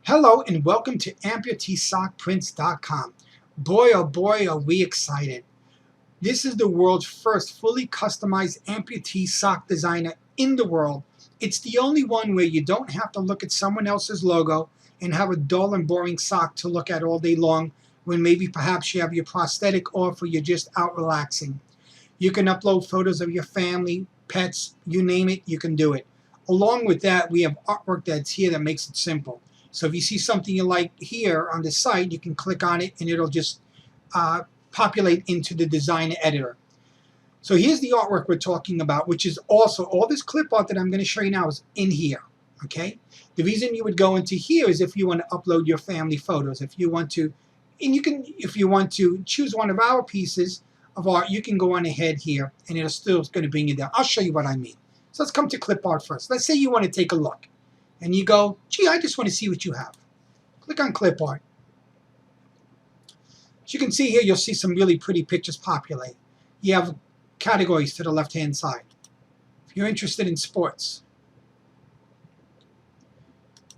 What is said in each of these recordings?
Hello and welcome to AmputeeSockPrints.com. Boy oh boy are we excited. This is the world's first fully customized amputee sock designer in the world. It's the only one where you don't have to look at someone else's logo and have a dull and boring sock to look at all day long when maybe perhaps you have your prosthetic off or you're just out relaxing. You can upload photos of your family, pets, you name it, you can do it. Along with that, we have artwork that's here that makes it simple. So if you see something you like here on the site, you can click on it and it'll just populate into the design editor. So here's the artwork we're talking about, which is also all this clip art that I'm going to show you now is in here. Okay. The reason you would go into here is if you want to upload your family photos. If you want to, and you can, if you want to choose one of our pieces of art, you can go on ahead here and it'll still going to bring you down. I'll show you what I mean. So let's come to clip art first. Let's say you want to take a look. And you go, gee, I just want to see what you have. Click on clip art. As you can see here, you'll see some really pretty pictures populate. You have categories to the left-hand side. If you're interested in sports,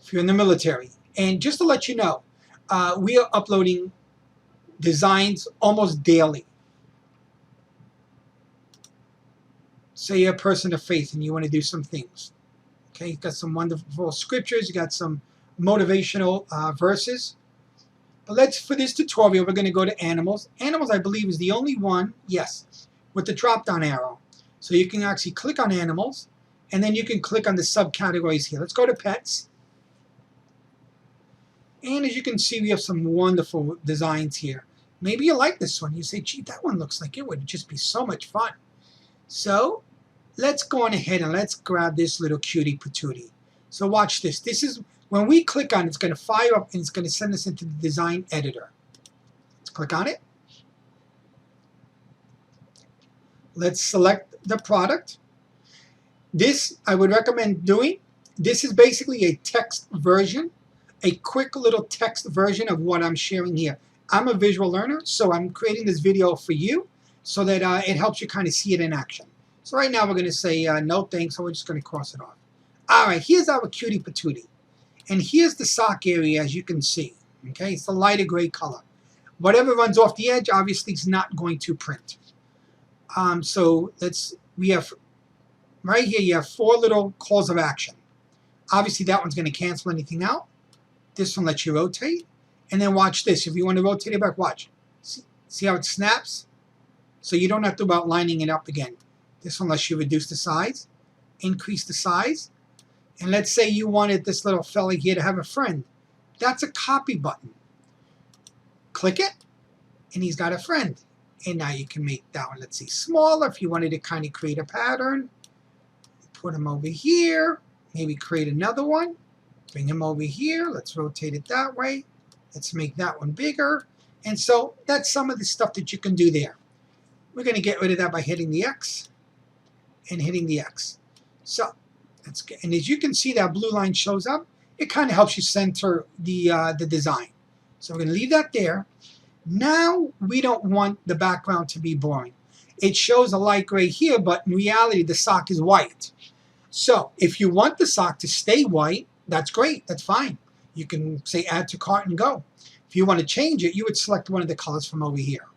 if you're in the military, and just to let you know, we are uploading designs almost daily. Say you're a person of faith and you want to do some things. Okay, you've got some wonderful scriptures, you got some motivational verses. But for this tutorial, we're going to go to animals. Animals, I believe, is the only one, yes, with the drop-down arrow. So you can actually click on animals, and then you can click on the subcategories here. Let's go to pets. And as you can see, we have some wonderful designs here. Maybe you like this one. You say, gee, that one looks like it would just be so much fun. So let's go on ahead and let's grab this little cutie patootie. So watch this. This is when we click on it, it's going to fire up and it's going to send us into the design editor. Let's click on it. Let's select the product. This I would recommend doing. This is basically a text version, a quick little text version of what I'm sharing here. I'm a visual learner, so I'm creating this video for you so that it helps you kind of see it in action. So right now we're going to say no thanks, so we're just going to cross it off. All right, here's our cutie patootie. And here's the sock area, as you can see. Okay, it's the lighter gray color. Whatever runs off the edge, obviously, is not going to print. So we have, right here, you have 4 little calls of action. Obviously, that one's going to cancel anything out. This one lets you rotate. And then watch this. If you want to rotate it back, watch. See how it snaps? So you don't have to about lining it up again. This one lets you reduce the size, increase the size. And let's say you wanted this little fella here to have a friend. That's a copy button. Click it, and he's got a friend. And now you can make that one, let's see, smaller if you wanted to kind of create a pattern. Put him over here. Maybe create another one. Bring him over here. Let's rotate it that way. Let's make that one bigger. And so that's some of the stuff that you can do there. We're going to get rid of that by hitting the X and hitting the X. So that's good. And as you can see, that blue line shows up. It kind of helps you center the design. So we're going to leave that there. Now we don't want the background to be boring. It shows a light gray here, but in reality the sock is white. So if you want the sock to stay white, that's great. That's fine. You can say add to cart and go. If you want to change it, you would select one of the colors from over here.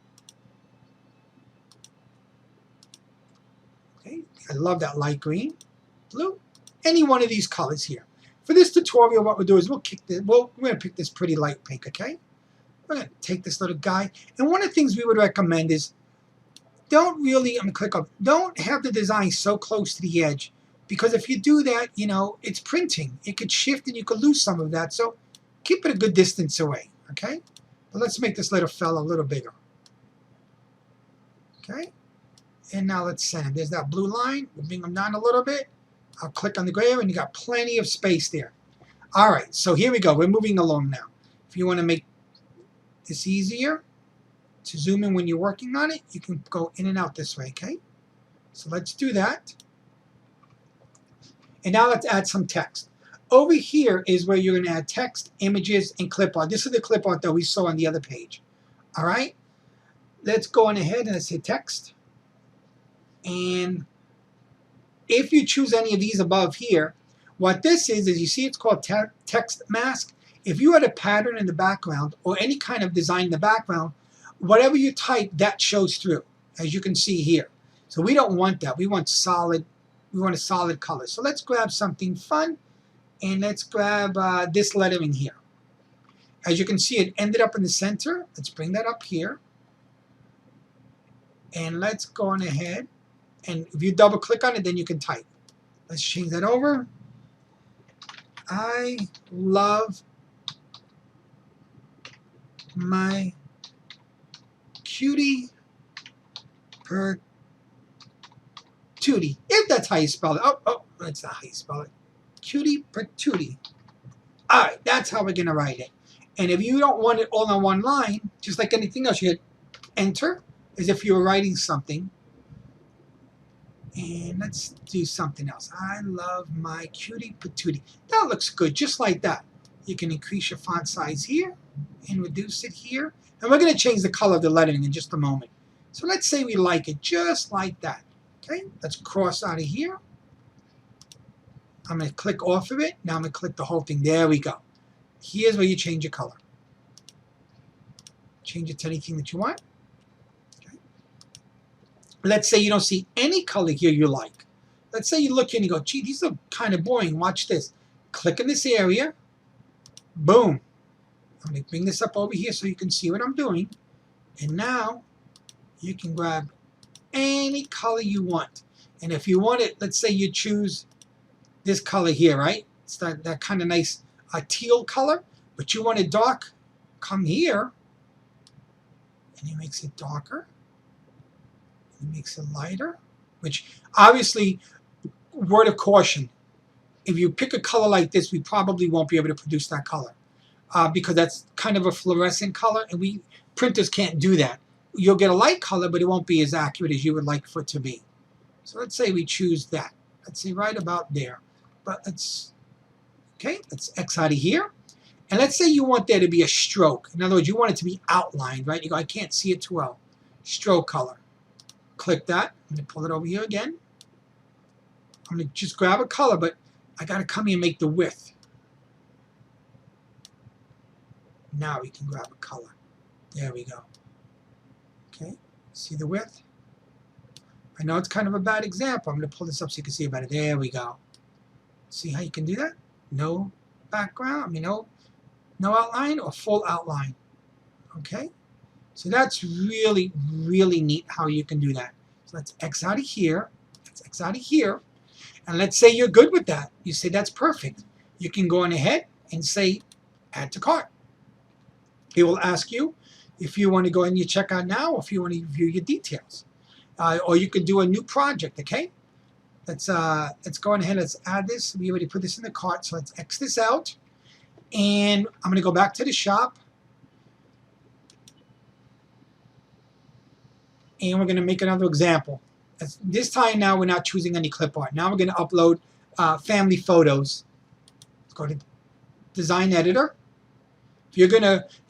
Okay, I love that light green, blue, any one of these colors here. For this tutorial, what we'll do is we're going to pick this pretty light pink, okay? We're going to take this little guy. And one of the things we would recommend is don't have the design so close to the edge, because if you do that, you know, it's printing. It could shift and you could lose some of that. So keep it a good distance away, okay? But let's make this little fella a little bigger. Okay? And now let's send him. There's that blue line. We'll bring him down a little bit. I'll click on the gray area and you got plenty of space there. All right, so here we go. We're moving along now. If you want to make this easier to zoom in when you're working on it, you can go in and out this way, okay? So let's do that. And now let's add some text. Over here is where you're going to add text, images, and clip art. This is the clip art that we saw on the other page. All right? Let's go on ahead and let's hit text. And if you choose any of these above here, what this is you see it's called text mask. If you had a pattern in the background or any kind of design in the background, whatever you type, that shows through, as you can see here. So we don't want that. We want a solid color. So let's grab something fun, and let's grab this lettering here. As you can see, it ended up in the center. Let's bring that up here. And let's go on ahead. And if you double click on it, then you can type. Let's change that over. I love my cutie patootie. If that's how you spell it. Oh, that's not how you spell it. Cutie patootie. All right, that's how we're going to write it. And if you don't want it all on one line, just like anything else, you hit enter as if you were writing something. And let's do something else. I love my cutie patootie. That looks good, just like that. You can increase your font size here and reduce it here. And we're going to change the color of the lettering in just a moment. So let's say we like it just like that. Okay, let's cross out of here. I'm going to click off of it. Now I'm going to click the whole thing. There we go. Here's where you change your color. Change it to anything that you want. Okay. Let's say you don't see any color here you like. Let's say you look here and you go, gee, these are kind of boring. Watch this. Click in this area. Boom. I'm going to bring this up over here so you can see what I'm doing. And now you can grab any color you want. And if you want it, let's say you choose this color here, right? It's that kind of nice teal color, but you want it dark, come here, and it makes it darker. It makes it lighter, which obviously, word of caution, if you pick a color like this, we probably won't be able to produce that color because that's kind of a fluorescent color, and printers can't do that. You'll get a light color, but it won't be as accurate as you would like for it to be. So let's say we choose that. Let's say right about there. But let's X out of here. And let's say you want there to be a stroke. In other words, you want it to be outlined, right? You go, I can't see it too well. Stroke color. Click that. I'm going to pull it over here again. I'm going to just grab a color, but I got to come here and make the width. Now we can grab a color. There we go. Okay, see the width? I know it's kind of a bad example. I'm going to pull this up so you can see it better. There we go. See how you can do that? No background, I mean no outline or full outline. Okay? So that's really, really neat how you can do that. So let's X out of here. Let's X out of here. And let's say you're good with that. You say that's perfect. You can go on ahead and say add to cart. It will ask you if you want to go in your checkout now or if you want to view your details. Or you could do a new project, okay? Let's go on ahead, let's add this. We already put this in the cart, so let's X this out. And I'm going to go back to the shop. And we're going to make another example. This time now we're not choosing any clip art. Now we're going to upload family photos. Let's go to Design Editor. If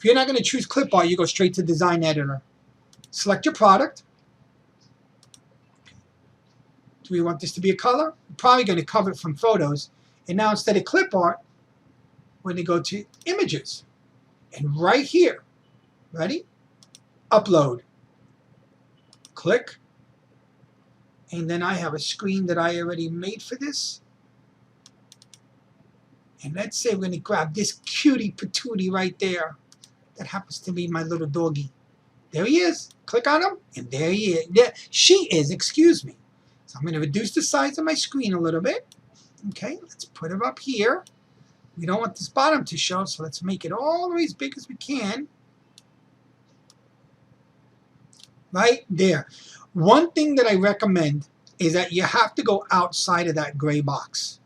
you're not going to choose clip art, you go straight to Design Editor. Select your product. Do we want this to be a color? We're probably going to cover it from photos. And now instead of clip art, we're going to go to images. And right here, ready? Upload. Click. And then I have a screen that I already made for this. And let's say we're going to grab this cutie patootie right there. That happens to be my little doggy. There he is. Click on him. And there he is. There she is, excuse me. So I'm going to reduce the size of my screen a little bit. Okay, let's put it up here. We don't want this bottom to show, so let's make it all the way as big as we can. Right there. One thing that I recommend is that you have to go outside of that gray box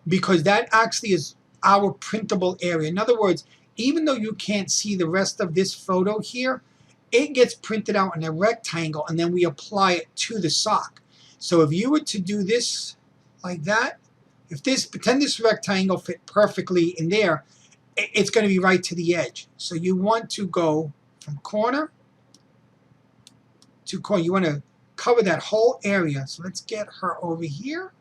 because that actually is our printable area. In other words, even though you can't see the rest of this photo here, it gets printed out in a rectangle and then we apply it to the sock. So if you were to do this like that, pretend this rectangle fit perfectly in there, it's going to be right to the edge. So you want to go from corner to corner. You want to cover that whole area. So let's get her over here.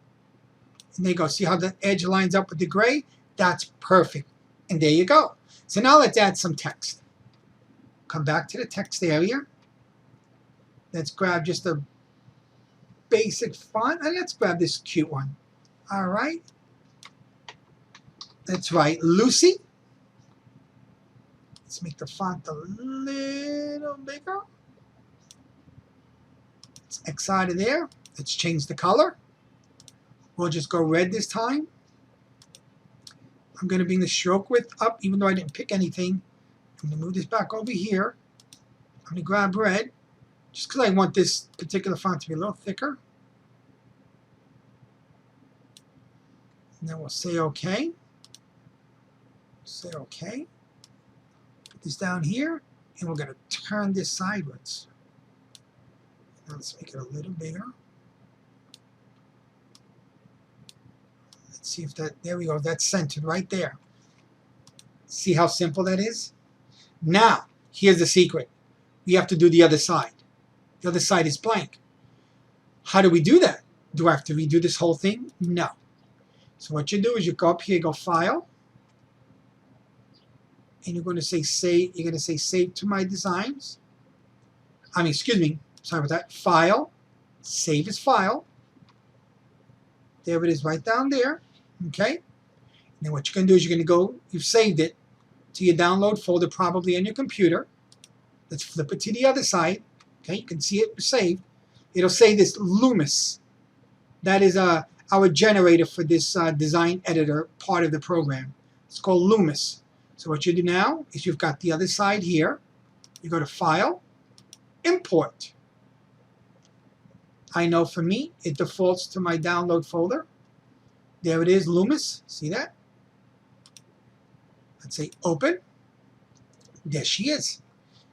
And there you go. See how the edge lines up with the gray? That's perfect. And there you go. So now let's add some text. Come back to the text area. Let's grab just a basic font, and let's grab this cute one. All right. Let's write Lucy. Let's make the font a little bigger. Let's X out of there. Let's change the color. We'll just go red this time. I'm going to bring the stroke width up, even though I didn't pick anything. I'm going to move this back over here. I'm going to grab red, just because I want this particular font to be a little thicker. And then we'll say OK. Say OK. Put this down here, and we're going to turn this sideways. Now let's make it a little bigger. Let's see if that, there we go, that's centered right there. See how simple that is? Now, here's the secret. We have to do the other side. The other side is blank. How do we do that? Do I have to redo this whole thing? No. So what you do is you go up here, go File, and you're going to say Save. You're going to say Save to My Designs. Excuse me. Sorry about that. File. Save as File. There it is, right down there. Okay. And then what you're going to do is you're going to go. You've saved it to your download folder, probably on your computer. Let's flip it to the other side. Okay. You can see it saved. It'll say this Loomis. That is our generator for this design editor part of the program. It's called Loomis. So what you do now is you've got the other side here. You go to File, Import. I know for me, it defaults to my download folder. There it is, Loomis. See that? Let's say Open. There she is.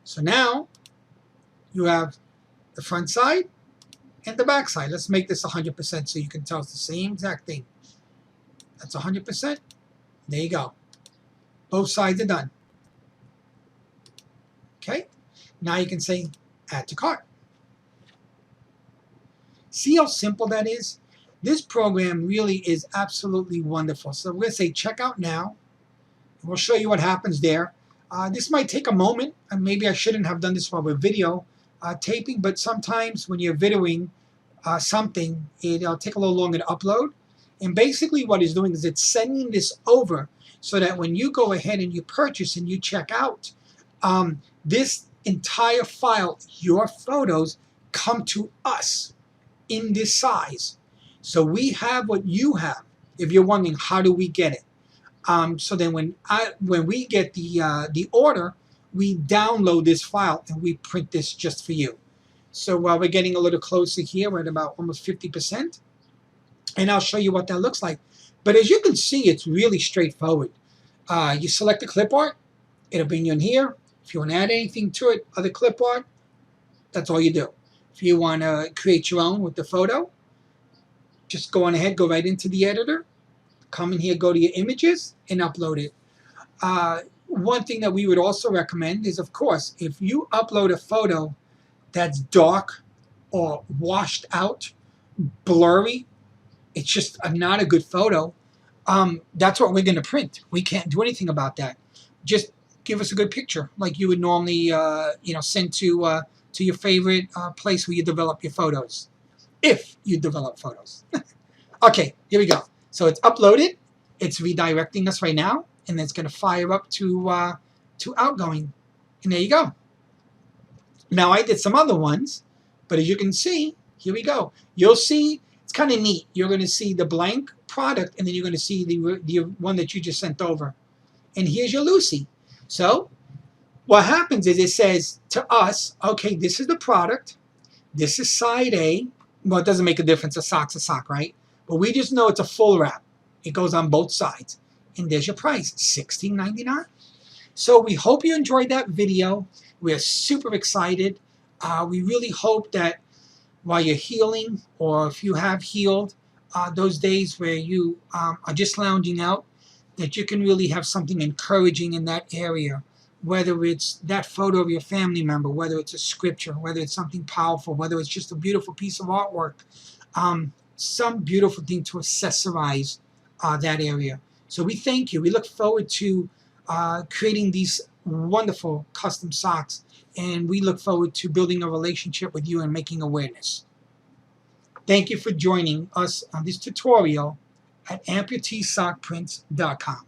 So now you have the front side and the back side. Let's make this 100% so you can tell it's the same exact thing. That's 100%. There you go. Both sides are done. Okay. Now you can say Add to Cart. See how simple that is? This program really is absolutely wonderful. So we're going to say Checkout Now. We'll show you what happens there. This might take a moment, and maybe I shouldn't have done this while we're video taping, but sometimes when you're videoing something, it'll take a little longer to upload. And basically what it's doing is it's sending this over so that when you go ahead and you purchase and you check out, this entire file, your photos, come to us in this size. So we have what you have. If you're wondering, how do we get it? So then when we get the order, we download this file and we print this just for you. So while we're getting a little closer here, we're at about almost 50%. And I'll show you what that looks like. But as you can see, it's really straightforward. You select the clip art, it'll bring you in here. If you want to add anything to it, other clip art, that's all you do. If you want to create your own with the photo, just go on ahead, go right into the editor, come in here, go to your images, and upload it. One thing that we would also recommend is, of course, if you upload a photo that's dark or washed out, blurry, it's just not a good photo, that's what we're going to print. We can't do anything about that. Just give us a good picture like you would normally send to your favorite place where you develop your photos, if you develop photos. Okay, here we go. So it's uploaded. It's redirecting us right now, and it's going to fire up to outgoing. And there you go. Now I did some other ones, but as you can see, here we go. You'll see, it's kind of neat. You're going to see the blank product, and then you're going to see the one that you just sent over. And here's your Lucy. So what happens is it says to us, okay, this is the product. This is side A. Well, it doesn't make a difference. A sock's a sock, right? But we just know it's a full wrap. It goes on both sides. And there's your price, $16.99. So we hope you enjoyed that video. We're super excited. We really hope that while you're healing, or if you have healed, those days where you are just lounging out, that you can really have something encouraging in that area. Whether it's that photo of your family member, whether it's a scripture, whether it's something powerful, whether it's just a beautiful piece of artwork, some beautiful thing to accessorize that area. So we thank you. We look forward to creating these wonderful custom socks, and we look forward to building a relationship with you and making awareness. Thank you for joining us on this tutorial at AmputeeSockPrints.com.